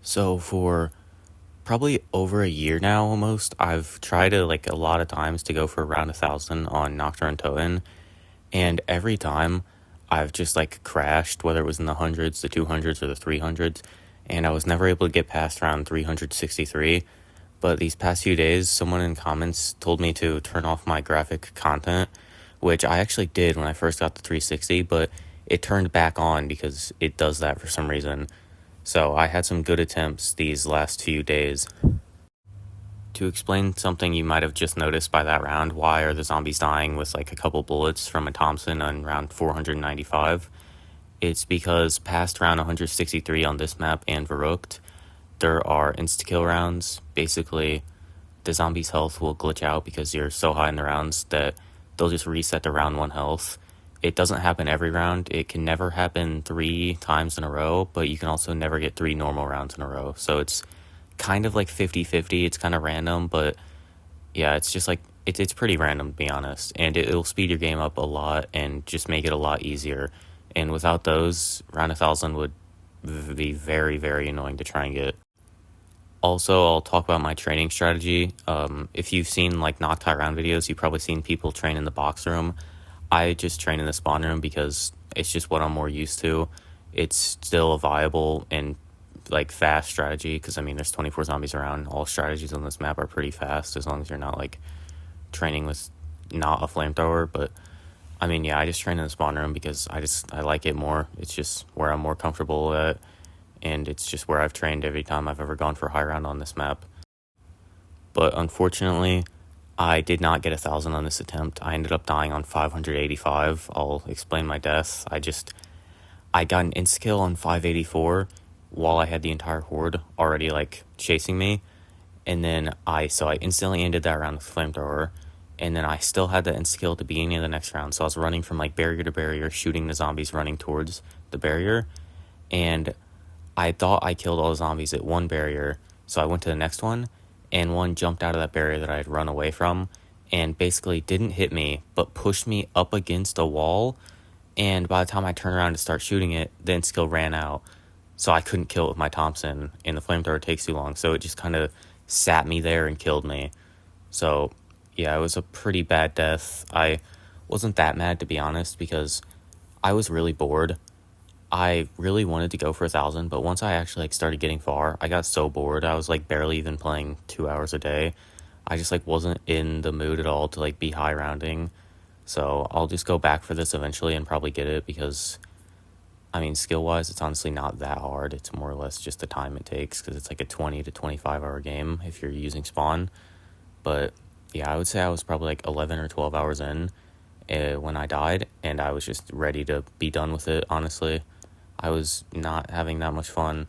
So for probably over a year now almost, I've tried to like a lot of times to go for around 1,000 on Nacht or Untoten, and every time I've just like crashed, whether it was in the hundreds, the 200s, or the 300s, and I was never able to get past around 363. But these past few days, someone in comments told me to turn off my graphic content, which I actually did when I first got the 360, but it turned back on because it does that for some reason. So I had some good attempts these last few days. To explain something you might have just noticed by that round, why are the zombies dying with like a couple bullets from a Thompson on round 495? It's because past round 163 on this map and Verrückt, there are insta-kill rounds. Basically, the zombies' health will glitch out because you're so high in the rounds that they'll just reset to round 1 health. It doesn't happen every round. It can never happen 3 times in a row, but you can also never get 3 normal rounds in a row. So it's kind of like 50-50. It's kind of random, but yeah, it's just like it's pretty random to be honest, and it'll speed your game up a lot and just make it a lot easier. And without those, round 1,000 would be very, very annoying to try and get. Also, I'll talk about my training strategy. If you've seen like Nacht round videos, you've probably seen people train in the box room. I just train in the spawn room because it's just what I'm more used to. It's still a viable and like fast strategy because I mean there's 24 zombies around. All strategies on this map are pretty fast as long as you're not like training with not a flamethrower. But I mean, yeah, I just train in the spawn room because I like it more. It's just where I'm more comfortable at, and it's just where I've trained every time I've ever gone for high round on this map. But unfortunately, I did not get 1,000 on this attempt. I ended up dying on 585. I'll explain my death. I got an insta-kill on 584 while I had the entire horde already like chasing me, and then I instantly ended that round with flamethrower, and then I still had the insta-kill at the beginning of the next round, so I was running from like barrier to barrier, shooting the zombies running towards the barrier, and I thought I killed all the zombies at one barrier, so I went to the next one, and one jumped out of that barrier that I had run away from, and basically didn't hit me, but pushed me up against a wall, and by the time I turned around to start shooting it, the insta-kill ran out, so I couldn't kill it with my Thompson, and the flamethrower takes too long, so it just kind of sat me there and killed me. So, yeah, it was a pretty bad death. I wasn't that mad, to be honest, because I was really bored. I really wanted to go for 1,000, but once I actually like started getting far, I got so bored. I was like barely even playing 2 hours a day. I just like wasn't in the mood at all to like be high rounding. So I'll just go back for this eventually and probably get it because I mean, skill-wise, it's honestly not that hard. It's more or less just the time it takes because it's like a 20 to 25-hour game if you're using spawn. But yeah, I would say I was probably like 11 or 12 hours in when I died, and I was just ready to be done with it, honestly. I was not having that much fun.